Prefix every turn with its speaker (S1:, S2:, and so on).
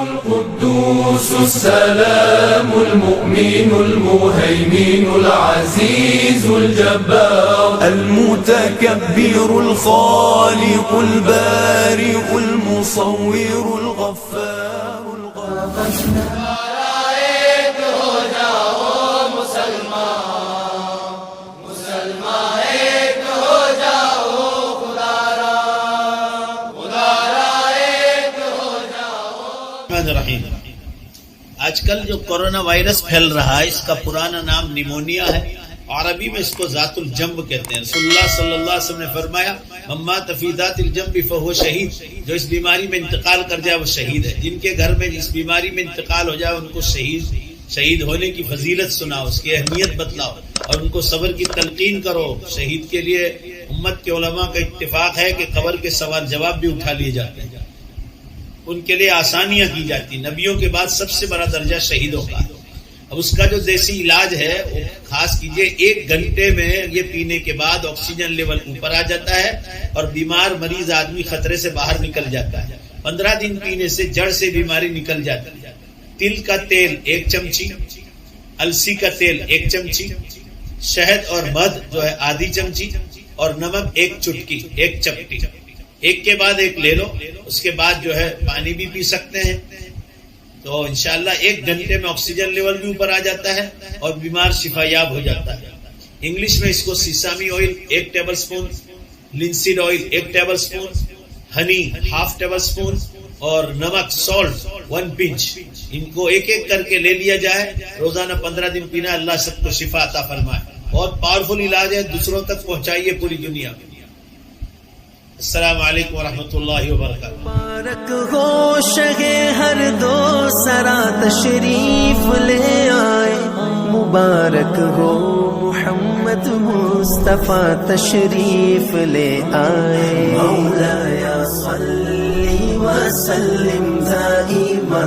S1: القدوس السلام المؤمن المهيمن العزيز الجبار المتكبر الخالق البارئ المصور الغفار الغفار
S2: رحیم۔ آج کل جو کورونا وائرس پھیل رہا ہے اس کا پرانا نام نیمونیا ہے، عربی میں اس کو ذات الجنب کہتے ہیں۔ رسول اللہ صلی اللہ علیہ وسلم نے فرمایا من مات فی ذات الجنب فهو شہید، جو اس بیماری میں انتقال کر جائے وہ شہید ہے۔ جن کے گھر میں اس بیماری میں انتقال ہو جائے ان کو شہید ہونے کی فضیلت سناؤ، اس کی اہمیت بتلاؤ اور ان کو صبر کی تلقین کرو۔ شہید کے لیے امت کے علماء کا اتفاق ہے کہ قبر کے سوال جواب بھی اٹھا لیے جاتے ہیں، ان کے لیے آسانیاں کی جاتی۔ نبیوں کے بعد سب سے بڑا درجہ شہیدوں کا۔ اب اس کا جو دیسی علاج ہے وہ خاص کیجئے، 1 گھنٹے میں یہ پینے کے بعد آکسیجن لیول اوپر آ جاتا ہے اور بیمار مریض آدمی خطرے سے باہر نکل جاتا ہے۔ 15 دن پینے سے جڑ سے بیماری نکل جاتی ہے۔ تل کا تیل 1 چمچی، السی کا تیل 1 چمچی، شہد اور مدھ جو ہے آدھی چمچی اور نمک 1 چٹکی 1 چپٹی، ایک کے بعد ایک لے لو۔ اس کے بعد جو ہے پانی بھی پی سکتے ہیں، تو انشاءاللہ 1 گھنٹے میں آکسیجن لیول بھی اوپر آ جاتا ہے اور بیمار شفا یاب ہو جاتا ہے۔ انگلش میں اس کو sesame oil 1 tablespoon, linseed oil 1 tablespoon, honey 1/2 tablespoon اور نمک سالٹ 1 پنچ، ان کو ایک ایک کر کے لے لیا جائے۔ روزانہ 15 دن پینا، اللہ سب کو شفا عطا فرمائے۔ بہت پاورفل علاج ہے، دوسروں تک پہنچائیے پوری دنیا میں۔ السلام علیکم ورحمۃ اللہ وبرکاتہ۔
S3: مبارک ہو شہ ہر دو سرا تشریف لے آئے، مبارک ہو محمد مصطفیٰ تشریف لے آئے، مولایا صلی وسلم دائما